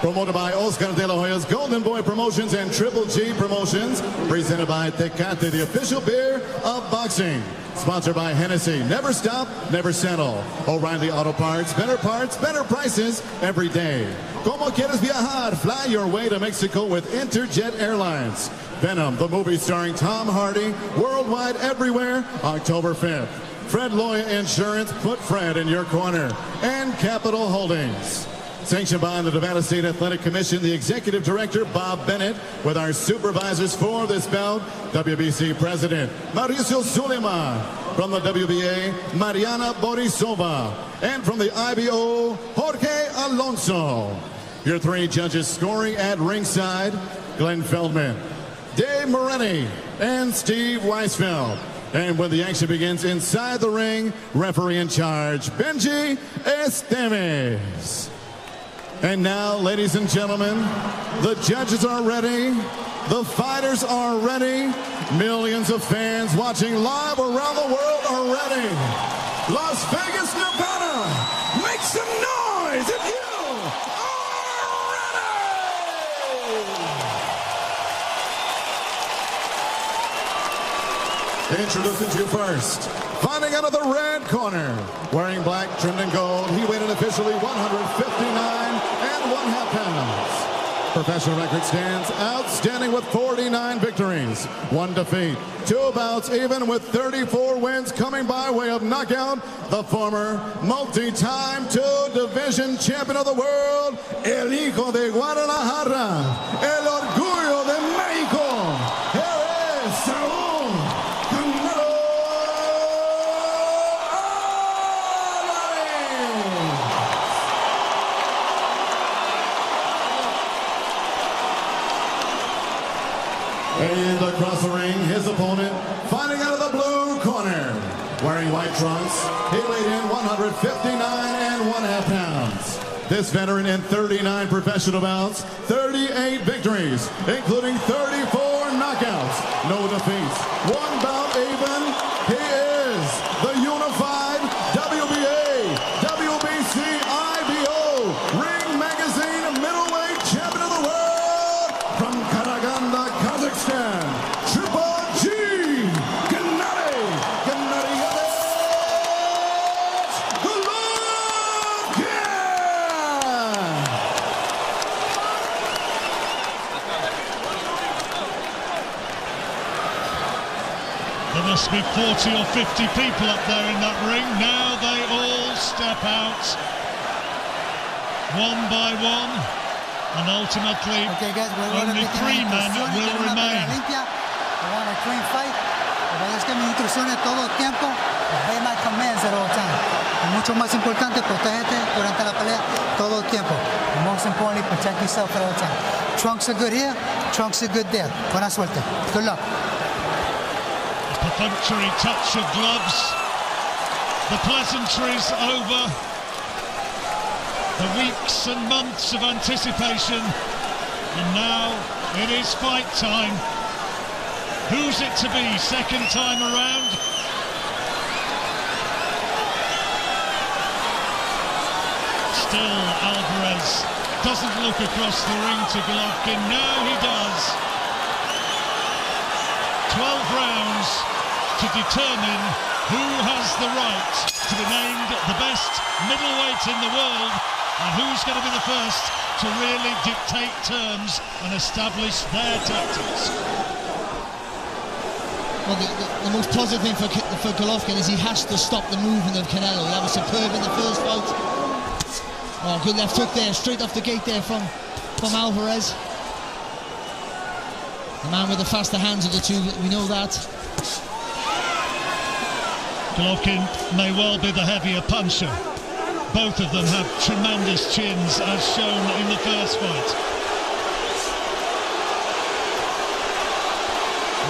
Promoted by Oscar de la Hoya's Golden Boy Promotions and Triple G Promotions. Presented by Tecate, the official beer of boxing. Sponsored by Hennessy. Never stop, never settle. O'Reilly Auto Parts, better prices every day. Como quieres viajar? Fly your way to Mexico with Interjet Airlines. Venom, the movie starring Tom Hardy, worldwide everywhere, October 5th. Fred Loya Insurance, put Fred in your corner. And Capital Holdings. Sanctioned by the Nevada State Athletic Commission, the Executive Director, Bob Bennett, with our supervisors for this bout, WBC President Mauricio Suleiman, from the WBA, Mariana Borisova, and from the IBO, Jorge Alonso. Your three judges scoring at ringside, Glenn Feldman, Dave Moretti, and Steve Weisfeld. And when the action begins inside the ring, referee in charge, Benji Esteves. And now, ladies and gentlemen, the judges are ready, the fighters are ready, millions of fans watching live around the world are ready. Las Vegas, Nevada, make some noise if you are ready! Introducing to you first, fighting out of the red corner, wearing black trimmed in gold, he weighed in officially 159.5 pounds. Professional record stands outstanding with 49 victories, 1 defeat, 2 bouts even with 34 wins coming by way of knockout. The former multi-time 2-division champion of the world, El Hijo de Guadalajara, El Orgullo de México. Here is Saúl. And across the ring, his opponent, fighting out of the blue corner, wearing white trunks, he weighed in 159.5 pounds. This veteran in 39 professional bouts, 38 victories, including 34 knockouts, no defeats, 1 bout even. He is the unified WBA, WBC, IBO, Ring Magazine middleweight champion of the world from Karaganda, Kazakhstan, Triple G, Gennadий, Головкин! There must be 40 or 50 people up there in that ring. Now they all step out, one by one, and ultimately only 3 men will remain. I want a clean fight. Vayas que mis instrucciones todo el tiempo. Obey my commands at all times. Y mucho más importante, protégete durante la pelea todo el tiempo. And most importantly, protect yourself at all times. Trunks are good here, trunks are good there. Buena suerte. Good luck. Perfunctory touch of gloves. The pleasantries over. The weeks and months of anticipation. And now it is fight time. Who's it to be second time around? Still Альварес doesn't look across the ring to Головкин. Now he does. 12 rounds to determine who has the right to be named the best middleweight in the world and who's going to be the first to really dictate terms and establish their tactics. Well, the most positive thing for Головкин is he has to stop the movement of Canelo. That was superb in the first fight. Oh, good left hook there, straight off the gate there from Альварес. The man with the faster hands of the two, we know that. Головкin may well be the heavier puncher. Both of them have tremendous chins, as shown in the first fight.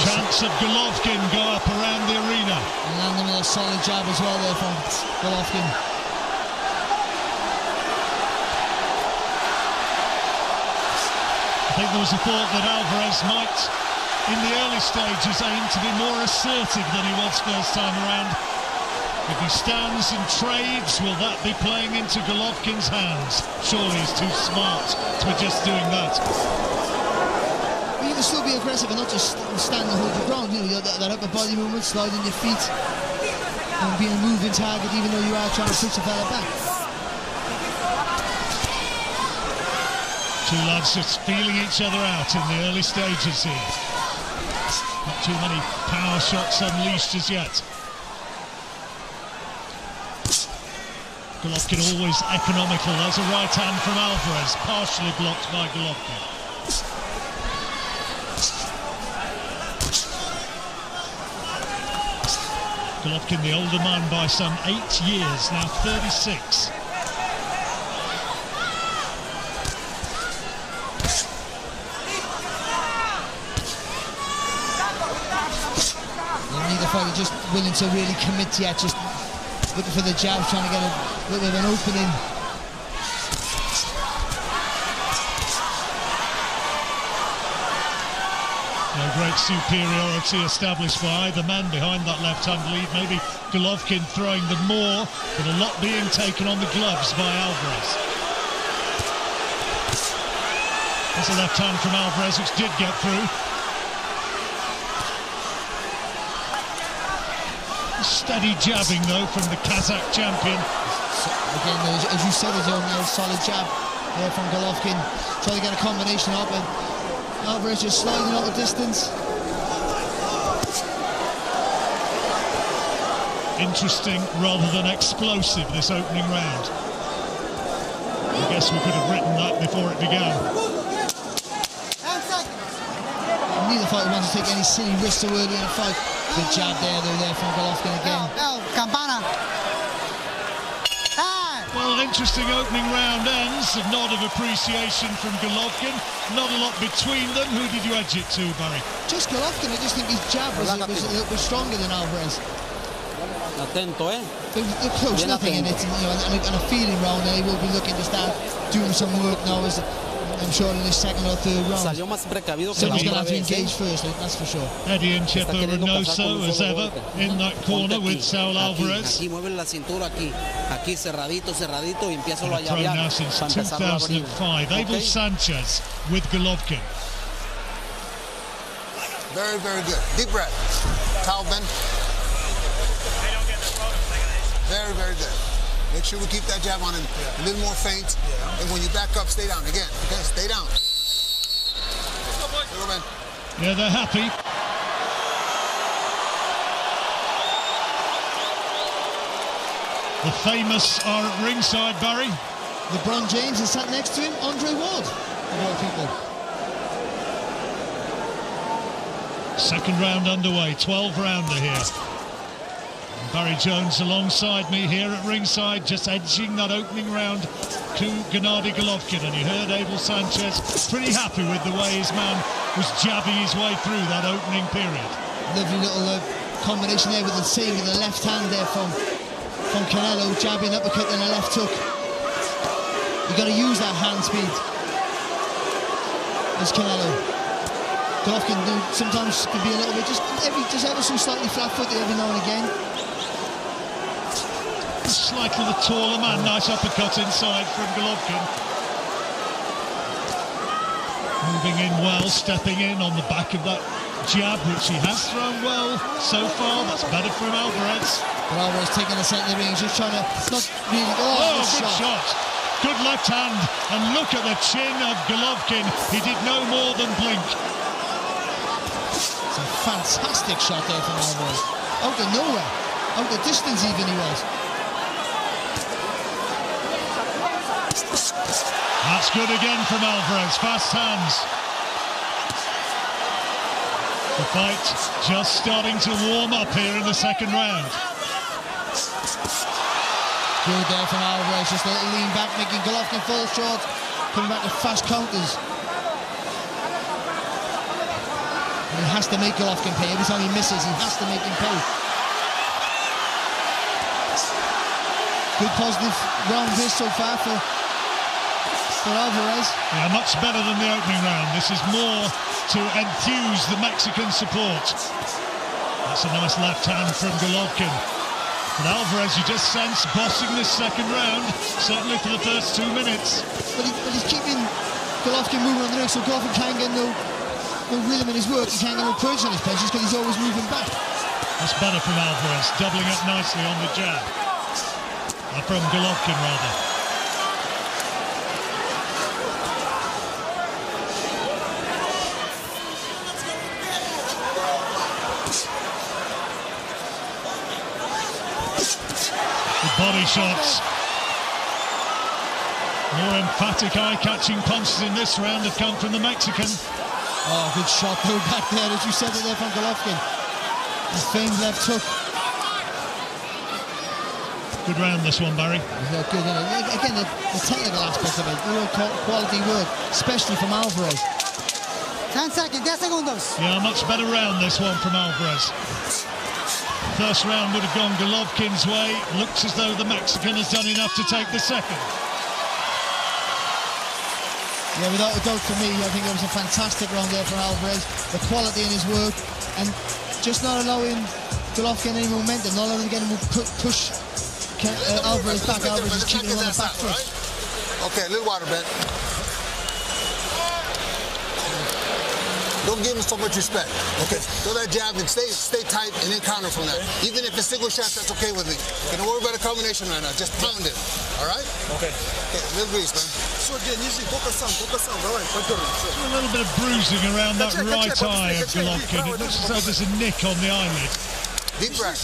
Chants of Головкin go up around the arena. And landing with a solid jab as well there from Головкin. I think there was a thought that Альварес might, in the early stages, aim to be more assertive than he was first time around. If he stands and trades, will that be playing into Головkin's hands? Surely he's too smart to be just doing that. But you can still be aggressive and not just stand and hold your ground. You know, that upper body movement, sliding your feet, and being a moving target, even though you are trying to push the fella back. Two lads just feeling each other out in the early stages here. Not too many power shots unleashed as yet. Головkin always economical. There's a right hand from Альварес, partially blocked by Головkin. Головkin, the older man by some 8 years, now 36. Neither fighter just willing to really commit yet, just looking for the jab, trying to get a little bit of an opening. No great superiority established by either man behind that left-hand lead. Maybe Головkin throwing the more, but a lot being taken on the gloves by Альварес. There's a left hand from Альварес, which did get through. Steady jabbing, though, from the Kazakh champion. Again, as you said, there's a solid jab there from Головkin. Trying to get a combination up, and Альварес just sliding out the distance. Interesting rather than explosive, this opening round. I guess we could have written that before it began. Neither fighter wants to take any silly risks so early in the fight. Good jab there from Головkin again. Well, interesting opening round ends. A nod of appreciation from Головkin. Not a lot between them. Who did you edge it to, Barry? Just Головkin. I just think his jab was a little bit stronger than Альварес. Atento, They're close, nothing in it, and a feeling round, and he will be looking to start doing some work now, as I'm sure in his second or third round. Salió más precavido que Somebody's la going to otra have to vez. engage first, that's for sure. Eddie and Chepo Reynoso, as ever, in that corner with Saul Альварес. Aquí mueve la cintura, aquí cerradito, cerradito, y empieza a Thrown now since 2005. Abel Sanchez with Головkin. Very, very good. Deep breath. Towel bend. Very, very good. Make sure we keep that jab on him. A little more feint. And when you back up, stay down again. Okay, stay down. Yeah, they're happy. The famous are at ringside, Barry. LeBron James is sat next to him, Andre Ward, of all people. Second round underway, 12-rounder here. And Barry Jones alongside me here at ringside, just edging that opening round to Gennady Головkin. And you heard Abel Sanchez pretty happy with the way his man was jabbing his way through that opening period. Lovely little combination there with the left hand there from Canelo, jabbing, uppercut and a left hook. You've got to use that hand speed. As Canelo. Головkin sometimes can be a little bit, just ever so slightly flat-footed every now and again. Slightly the taller man, nice uppercut inside from Головkin. Moving in well, stepping in on the back of that jab, which he has thrown well so far. That's better from Альварес. But Альварес taking the centre of the ring, just trying to not really. Oh, good shot. Good left hand, and look at the chin of Головkin. He did no more than blink. It's a fantastic shot there from Альварес. Out of nowhere, out of distance even he was. That's good again from Альварес, fast hands. The fight just starting to warm up here in the second round. Good there from Альварес, just a little lean back, making Головkin fall short, coming back to fast counters. And he has to make Головkin pay. Every time he misses, he has to make him pay. Good positive round this so far for Альварес. Yeah, much better than the opening round. This is more to enthuse the Mexican support. That's a nice left hand from Головkin. But Alvarez, you just sense, bossing this second round, certainly for the first 2 minutes. But he's keeping Головкин moving on the ring, so Головkin can't get no rhythm in his work, he can't get no punch on his punches because he's always moving back. That's better from Alvarez, doubling up nicely on the jab. From Головкin, rather. Body shots. More emphatic eye-catching punches in this round have come from the Mexican. Oh, good shot though back there, as you said it there from Головkin. The famed left hook. Good round this one, Barry. Yeah, good. Again, the technical aspect of it, real quality work, especially from Alvarez. 10 seconds, 10 segundos. Yeah, much better round this one from Alvarez. First round would have gone Golovkin's way. Looks as though the Mexican has done enough to take the second. Yeah, without a doubt for me, I think it was a fantastic round there from Alvarez. The quality in his work and just not allowing Golovkin any momentum, not allowing him to push Alvarez back. Alvarez is keeping him on the back foot. Okay, a little water, Ben. Don't give him so much respect. Okay, throw that jab and stay tight and then counter from that. Even if it's single shots, that's okay with me. Don't worry about a combination right now. Just pound it. All right? Okay. Okay, a little grease, man. A little bit of bruising around that right eye of Golovkin. It looks as though there's a nick on the eyelid. Deep breath.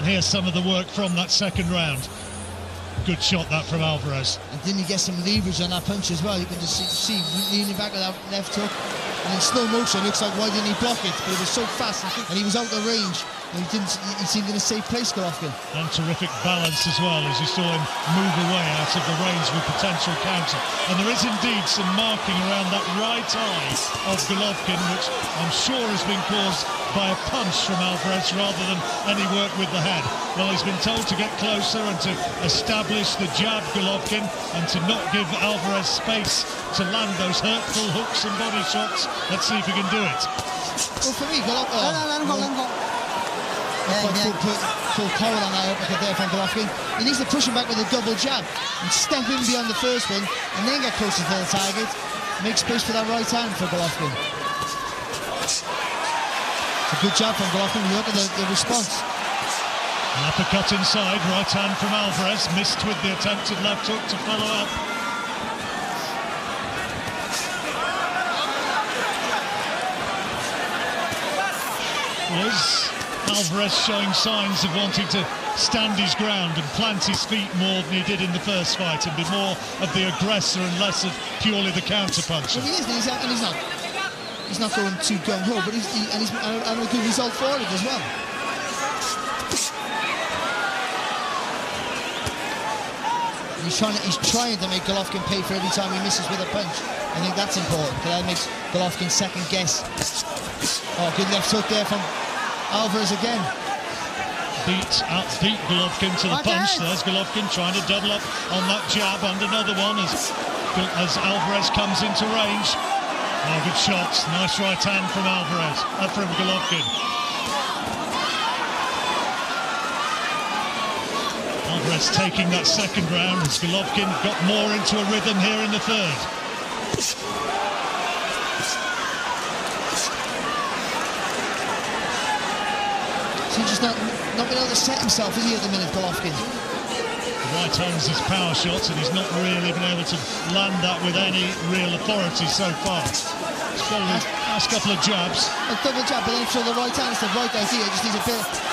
And here's some of the work from that second round. Good shot that from Alvarez. And didn't he get some leverage on that punch as well? You can just see leaning back with that left hook. And in slow motion, it looks like why didn't he block it? But it was so fast and he was out of range. And he seemed in a safe place, Головкин. And terrific balance as well, as you saw him move away out of the range with potential counter. And there is indeed some marking around that right eye of Головkin, which I'm sure has been caused by a punch from Alvarez rather than any work with the head. Well, he's been told to get closer and to establish the jab, Головkin, and to not give Alvarez space to land those hurtful hooks and body shots. Let's see if he can do it. Well, for me, Головkin... Full power on that uppercut there from Головkin. He needs to push him back with a double jab and step in beyond the first one and then get closer to the target. Make space for that right hand for Головkin. It's a good job from Головkin. Look at the response. An uppercut inside, right hand from Alvarez, missed with the attempted left hook to follow up. Was Alvarez showing signs of wanting to stand his ground and plant his feet more than he did in the first fight and be more of the aggressor and less of purely the counter-puncher. Well, he is, and he's not going too gung-ho, but he's a good result for it as well. He's trying to make Головkin pay for every time he misses with a punch. I think that's important, because that makes Головkin second guess. Oh, good left hook there from Alvarez again. Beat Головkin to the punch. There's Головkin trying to double up on that jab, and another one as Alvarez comes into range. Oh, good shots. Nice right hand from Alvarez, from Головkin. Alvarez taking that second round as Головkin got more into a rhythm here in the third. He's just not been able to set himself, is he, at the minute, Головkin? The right hand's his power shots, and he's not really been able to land that with any real authority so far. He's got a last couple of jabs. A double jab, but then for the right hand, it's the right idea. It just needs a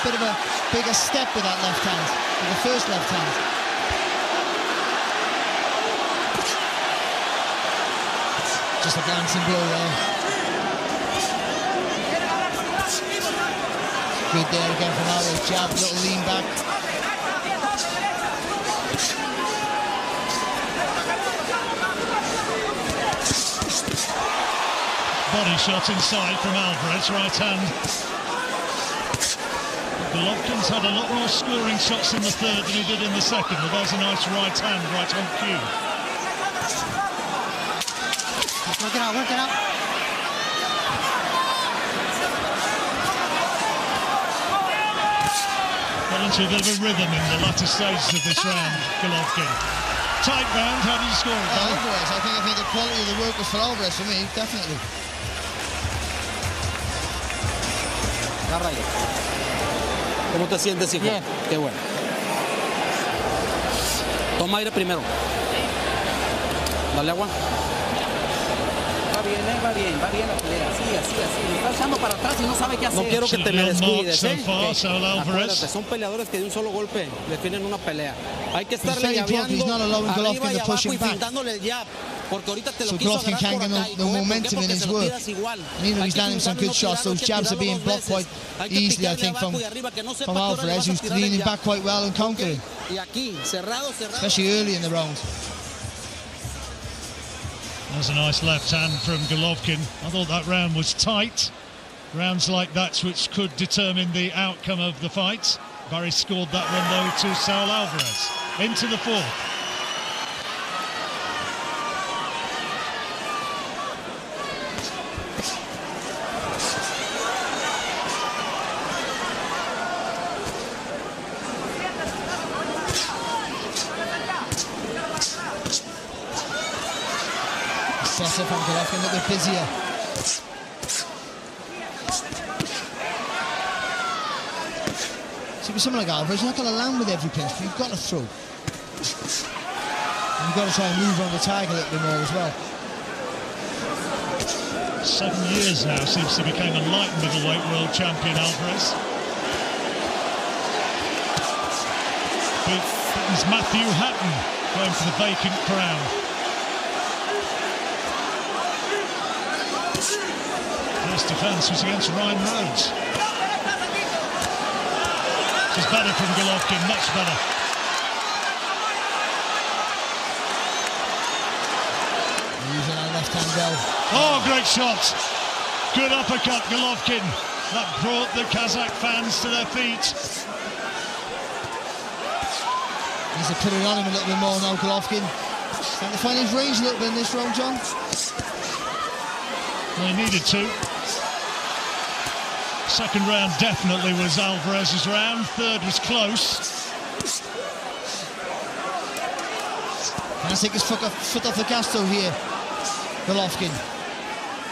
bit of a bigger step with that left hand, with the first left hand. Just a glancing blow there. Good there again from Alvarez. Jab, little lean back. Body shot inside from Alvarez, right hand. Golovkin's had a lot more scoring shots in the third than he did in the second, but there's a nice right hand right on cue. Work it out, work it out. into a bit of a rhythm in the latter stages of this round, Головкин. Tight round, how do you score it? Alvarez, I think the quality of the work was for Alvarez for me, definitely. Agarra ahí. ¿Cómo te sientes, hijo? Bien. Qué bueno. Toma aire primero. Dale agua. Va bien la pelea. Así. Me está echando para atrás y no sabe qué hacer. No quiero que te me descuides, ¿eh? Acuérdate, son peleadores que de un solo golpe definen una pelea. Hay que estarle llaveando arriba y abajo y fintándole el jab. Porque ahorita te lo quiso agarrar por acá. The momentum in his work. Even though he's landing some good shots, those jabs are being blocked quite easily, I think, from Alvarez, who's leaning back quite well and countering. Especially early in the round. There's a nice left hand from Головкин. I thought that round was tight. Rounds like that which could determine the outcome of the fight. Barry scored that one though to Saul Alvarez. Into the fourth. Impressive from Головкin, a little bit busier. See, with someone like Alvarez, you're not going to land with every pinch, but you've got to throw. And you've got to try and move on the target a little bit more as well. 7 years now since he became a light middleweight world champion, Alvarez. Britain's Matthew Hatton going for the vacant crown. First defence was against Ryan Rhodes. This is better from Головкin, much better. Using that left hand well. Oh, great shot. Good uppercut, Головкin. That brought the Kazakh fans to their feet. Needs to put it on him a little bit more now, Головkin. Trying to find his range a little bit in this round, John. Well, he needed to. Second round definitely was Alvarez's round. Third was close. Can't take his foot off the gas though here, Головkin.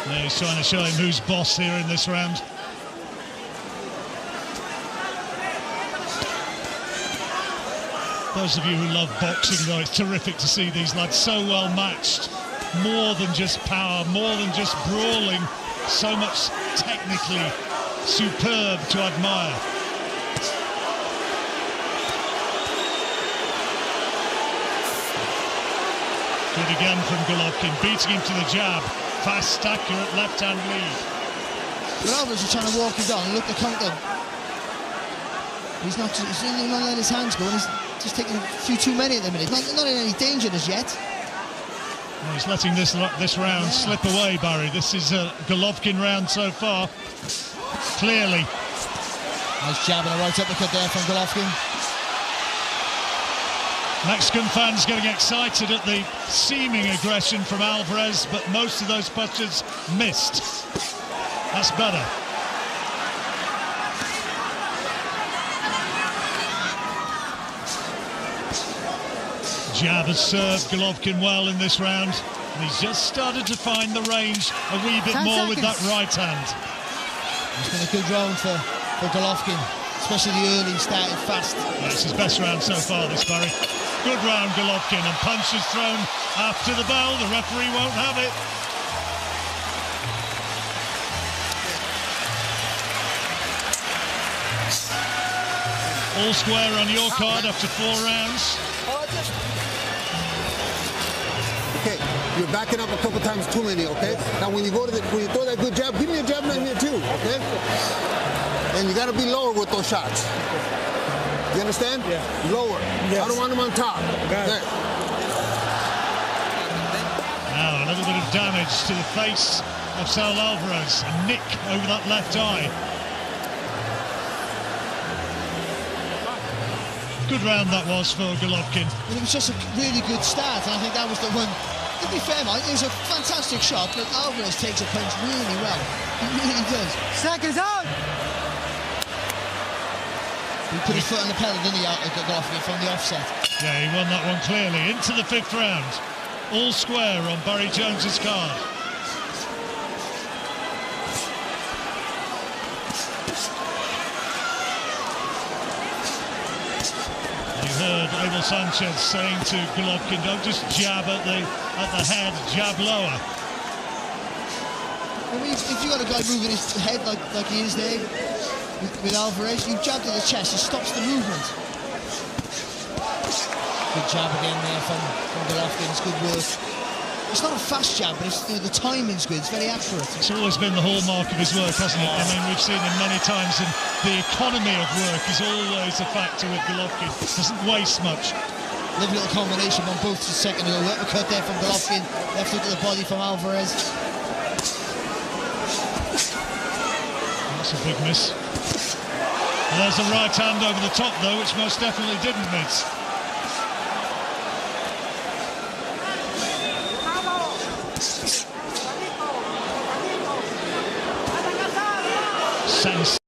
Yeah, he's trying to show him who's boss here in this round. Those of you who love boxing, though, it's terrific to see these lads so well matched. More than just power, more than just brawling, so much technically superb to admire. Good again from Головкin, beating him to the jab. Fast, accurate left-hand lead. Alvarez is trying to walk him down and look the counter. He's not letting his hands go, and he's just taking a few too many at the minute. Not in any danger as yet. Well, he's letting this round slip away, Barry. This is a Головkin round so far. Clearly. Nice jab and a right uppercut there from Головkin. Mexican fans getting excited at the seeming aggression from Alvarez, but most of those punches missed. That's better. Jab has served Головkin well in this round. And he's just started to find the range a wee bit more with that right hand. It's been a good round for Головkin, especially the early, started fast. Yeah, it's his best round so far, this, Barry. Good round, Головkin, and punches thrown after the bell. The referee won't have it. All square on your card after 4 rounds. Okay, you're backing up a couple times too many, okay? Now when you throw that good jab, give me a jab in here too, okay? And you gotta be lower with those shots. You understand? Yeah. Lower. Yes. I don't want them on top. There. Now a little bit of damage to the face of Saul Alvarez. A nick over that left eye. Good round that was for Головkin. Well, it was just a really good start, and I think that was the one. To be fair, Mike, it was a fantastic shot, but Alvarez takes a punch really well. He really does. Seconds out! He put his foot on the pedal, didn't he, Головкин, from the offset? Yeah, he won that one clearly. Into the 5th round. All square on Barry Jones's card. You heard Abel Sanchez saying to Головкin, don't just jab at the head, jab lower. I mean, if you've got a guy moving his head like he is there with Альварес, you jab to the chest, it stops the movement. Good jab again there from Головкin, it's good work. It's not a fast jab, but it's, the timing's good, it's very accurate. It's always been the hallmark of his work, hasn't it? I mean, we've seen him many times, and the economy of work is always a factor with Головкin. Doesn't waste much. Lovely little combination on both the second ago. Uppercut there from Головкin, left hook to the body from Альварес. That's a big miss. And there's a right hand over the top, though, which most definitely didn't miss. Sense.